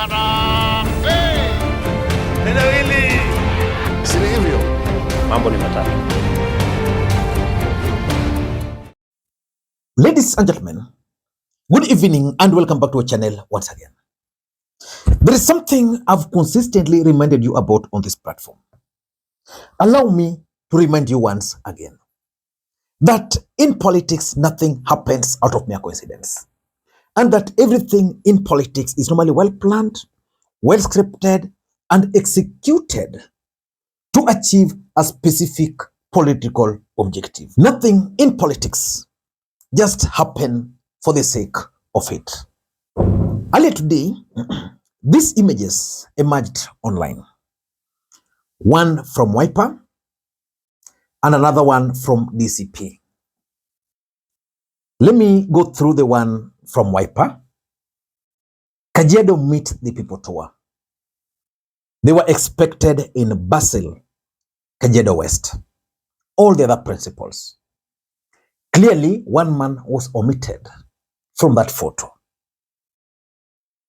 Mambo ni matatu. Ladies and gentlemen, good evening and welcome back to our channel once again. There is something I've consistently reminded you about on this platform. Allow me to remind you once again that in politics, nothing happens out of mere coincidence, and that everything in politics is normally well planned, well scripted, and executed to achieve a specific political objective. Nothing in politics just happen for the sake of it. Earlier today, these images emerged online. One from Wiper and another one from DCP. Let me go through the one from Wiper. Kajiado Meet the People tour. They were expected in Basel, Kajiado West. All the other principals. Clearly, one man was omitted from that photo.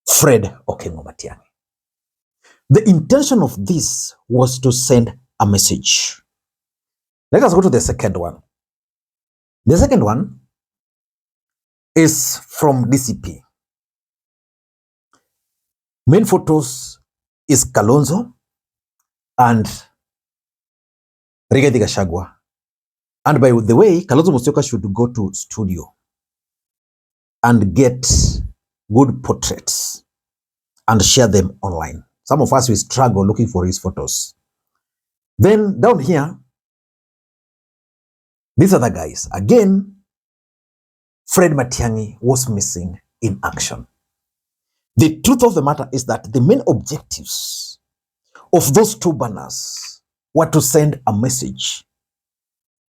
Fred Okengo Matiangi. The intention of this was to send a message. Let us go to the second one. The second one is from DCP. Main photos is Kalonzo and Rigathi Gachagua. And by the way, Kalonzo Musyoka should go to studio and get good portraits and share them online. Some of us will struggle looking for his photos. Then down here, these other guys. Again, Fred Matiangi was missing in action. The truth of the matter is that the main objectives of those two banners were to send a message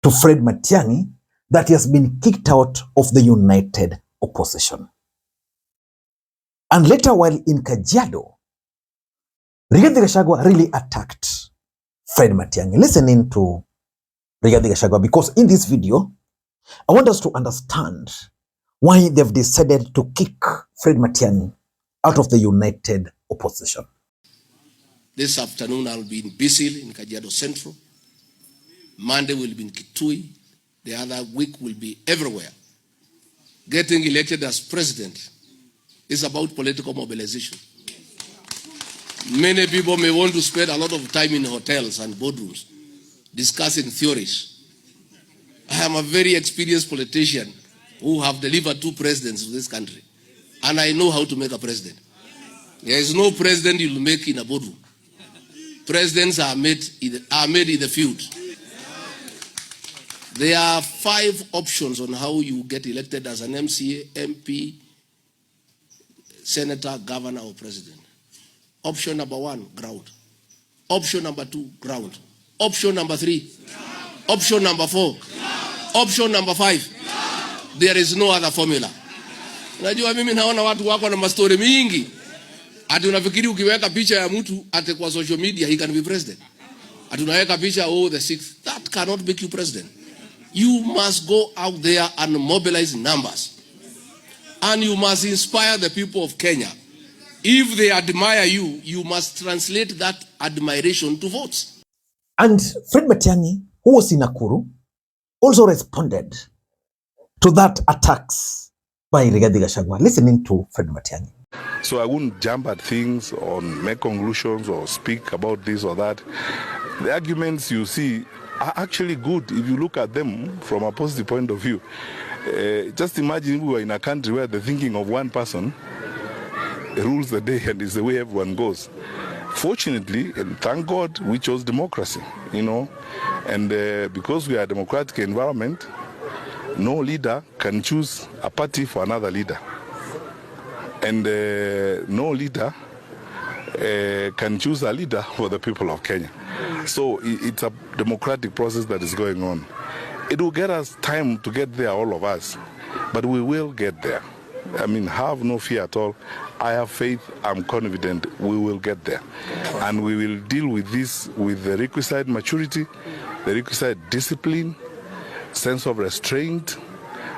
to Fred Matiangi that he has been kicked out of the united opposition. And later, while in Kajiado, Rigathi Gachagua really attacked Fred Matiangi. Listen in to Rigathi Gachagua, because in this video, I want us to understand why they've decided to kick Fred Matiangi out of the united opposition. This afternoon, I'll be in Bisil in Kajiado Central. Monday will be in Kitui. The other week will be everywhere. Getting elected as president is about political mobilization. Many people may want to spend a lot of time in hotels and boardrooms discussing theories. I am a very experienced politician who have delivered 2 presidents to this country. And I know how to make a president. There is no president you'll make in a boardroom. Presidents are made in the field. There are 5 options on how you get elected as an MCA, MP, senator, governor, or president. Option number 1, ground. Option number 2, ground. Option number 3, ground. Option number 4, ground. Option number 5, ground. There is no other formula. Unajua mimi naona watu wako na mastori mingi. Ati unafikiri ukiweka picha ya mtu ate kwa social media he can be president. Ati unaweka picha the 6th. That cannot make you president. You must go out there and mobilize numbers. And you must inspire the people of Kenya. If they admire you, you must translate that admiration to votes. And Fred Matiangi, who was in Nakuru, also responded to that attacks by Rigathi Gachagua. Listening to Fred Matiangi. So I wouldn't jump at things or make conclusions or speak about this or that. The arguments you see are actually good if you look at them from a positive point of view. Just imagine we were in a country where the thinking of one person rules the day and is the way everyone goes. Fortunately, and thank God, we chose democracy, and because we are a democratic environment, no leader can choose a party for another leader. And no leader can choose a leader for the people of Kenya. So it's a democratic process that is going on. It will get us time to get there, all of us, but we will get there. I mean, have no fear at all. I have faith, I'm confident we will get there. And we will deal with this with the requisite maturity, the requisite discipline, sense of restraint,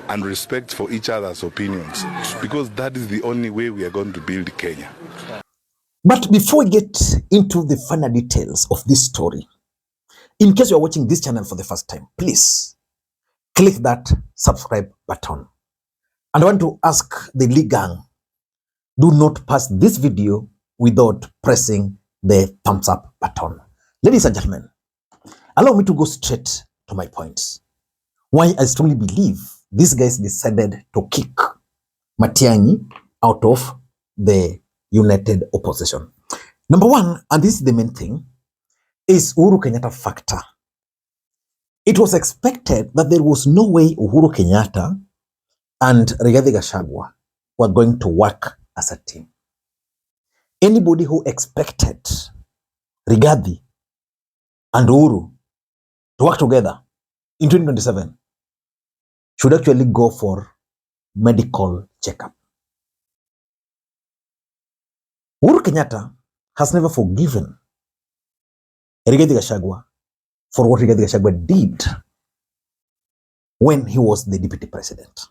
and respect for each other's opinions. Because that is the only way we are going to build Kenya. But before we get into the final details of this story, in case you are watching this channel for the first time, please click that subscribe button. And I want to ask the Lee gang, do not pass this video without pressing the thumbs up button. Ladies and gentlemen, allow me to go straight to my points. Why I strongly believe these guys decided to kick Matiangi out of the united opposition. Number one, and this is the main thing, is Uhuru Kenyatta factor. It was expected that there was no way Uhuru Kenyatta and Rigathi Gachagua were going to work as a team. Anybody who expected Rigathi and Uhuru to work together in 2027 should actually go for medical checkup. Uhuru Kenyatta has never forgiven Rigathi Gachagua for what Rigathi Gachagua did when he was the deputy president.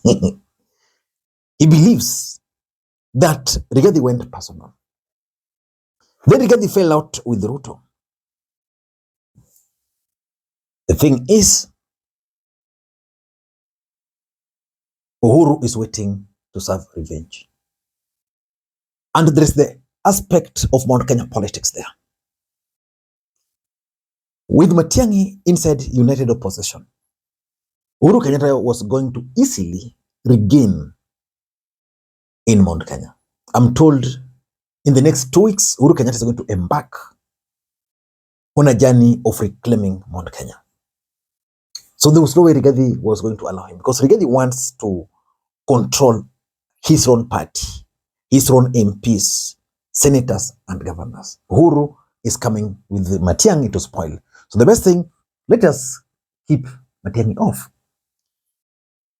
He believes that Rigathi went personal. Then Rigathi fell out with Ruto. The thing is, Uhuru is waiting to serve revenge. And there is the aspect of Mount Kenya politics there. With Matiangi inside united opposition, Uhuru Kenyatta was going to easily regain in Mount Kenya. I'm told in the next 2 weeks, Uhuru Kenyatta is going to embark on a journey of reclaiming Mount Kenya. So there was no way Rigathi was going to allow him, because Rigathi wants to control his own party, his own MPs, senators, and governors. Uhuru is coming with Matiangi to spoil. So the best thing, let us keep Matiangi off.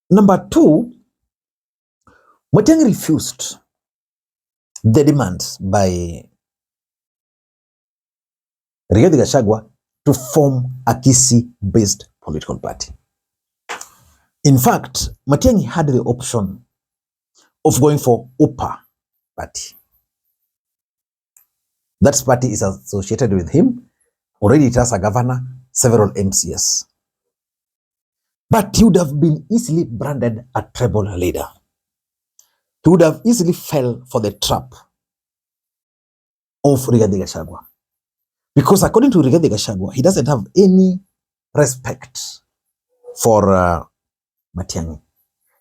Number two, Matiangi refused the demands by Rigathi Gachagua to form a Kisii-based political party. In fact, Matiangi had the option of going for UPA party. That party is associated with him. Already it has a governor, several MCS. But he would have been easily branded a tribal leader. He would have easily fell for the trap of Rigathi Gachagua. Because according to Rigathi Gachagua, he doesn't have any respect for Matiangi.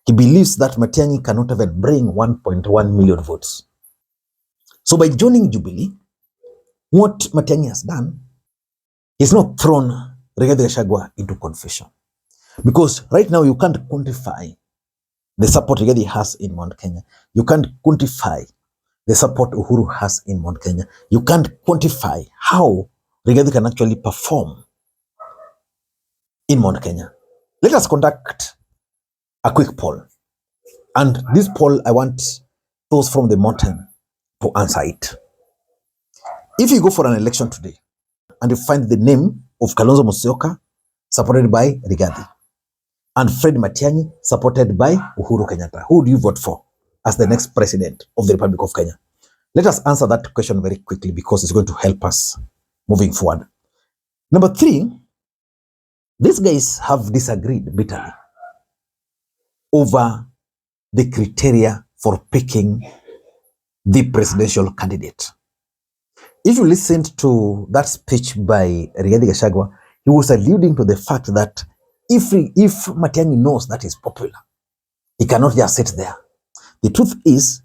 He believes that Matiangi cannot even bring 1.1 million votes. So by joining Jubilee, what Matiangi has done is not thrown Rigathi Gachagua into confusion. Because right now you can't quantify the support Rigathi has in Mount Kenya. You can't quantify the support Uhuru has in Mount Kenya. You can't quantify how Rigathi can actually perform in Mount Kenya. Let us conduct a quick poll. And this poll, I want those from the mountain to answer it. If you go for an election today and you find the name of Kalonzo Musyoka supported by Rigathi and Fred Matiang'i supported by Uhuru Kenyatta, who do you vote for as the next president of the Republic of Kenya? Let us answer that question very quickly, because it's going to help us moving forward. Number three, these guys have disagreed bitterly over the criteria for picking the presidential candidate. If you listened to that speech by Rigathi Gachagua, he was alluding to the fact that if Matiangi knows that he's popular, he cannot just sit there. The truth is,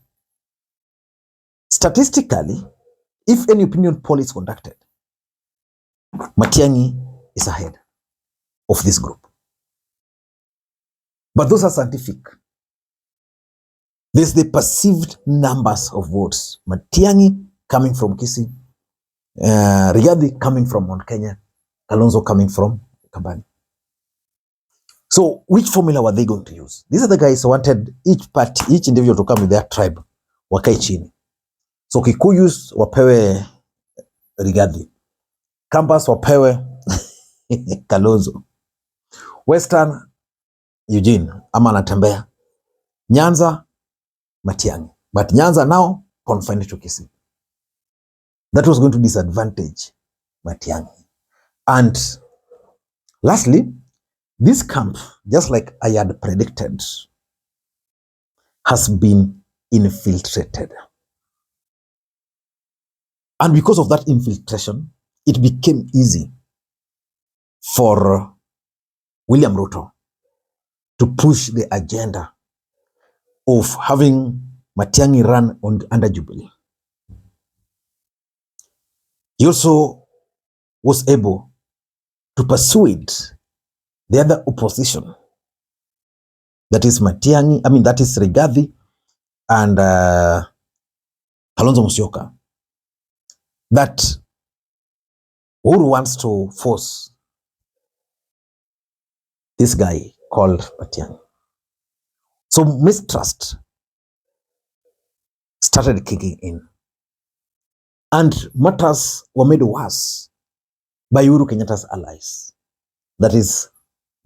statistically, if any opinion poll is conducted, Matiangi is ahead of this group. But those are scientific. There's the perceived numbers of votes. Matiangi coming from Kisii, Rigathi coming from Mount Kenya, Kalonzo coming from Kabani. So which formula were they going to use? These are the guys who wanted each party, each individual to come with their tribe, wakae chini. So Kikuyus wapewe Rigathi, Kambas wapewe Kalonzo, Western Eugene ama anatembea, Nyanza Matiangi. But Nyanza now confined to Kisii. That was going to disadvantage Matiangi. And lastly, this camp, just like I had predicted, has been infiltrated. And because of that infiltration, it became easy for William Ruto to push the agenda of having Matiangi run under Jubilee. He also was able to persuade the other opposition, that is Matiangi, that is Rigathi and Kalonzo Musyoka, that Uhuru wants to force this guy called Matiangi. So mistrust started kicking in. And matters were made worse by Uhuru Kenyatta's allies. That is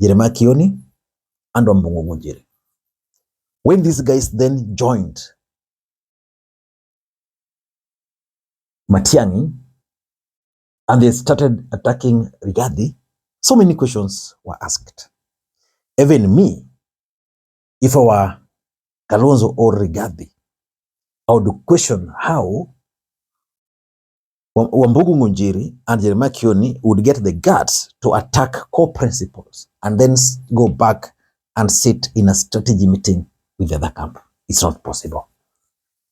Jeremiah Kioni and Wambungu Ngunjiri. When these guys then joined Matiangi and they started attacking Rigathi, so many questions were asked. Even me, if I were Kalonzo or Rigathi, I would question how Wambungu Ngunjiri and Jeremiah Kioni would get the guts to attack core principles and then go back and sit in a strategy meeting with the other camp. It's not possible.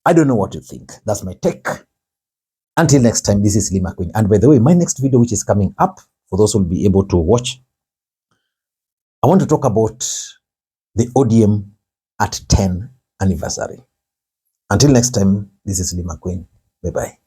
I don't know what you think. That's my take. Until next time, this is Makwiny. And by the way, my next video, which is coming up, for those who will be able to watch, I want to talk about the ODM at 10 anniversary. Until next time, this is Makwiny. Bye-bye.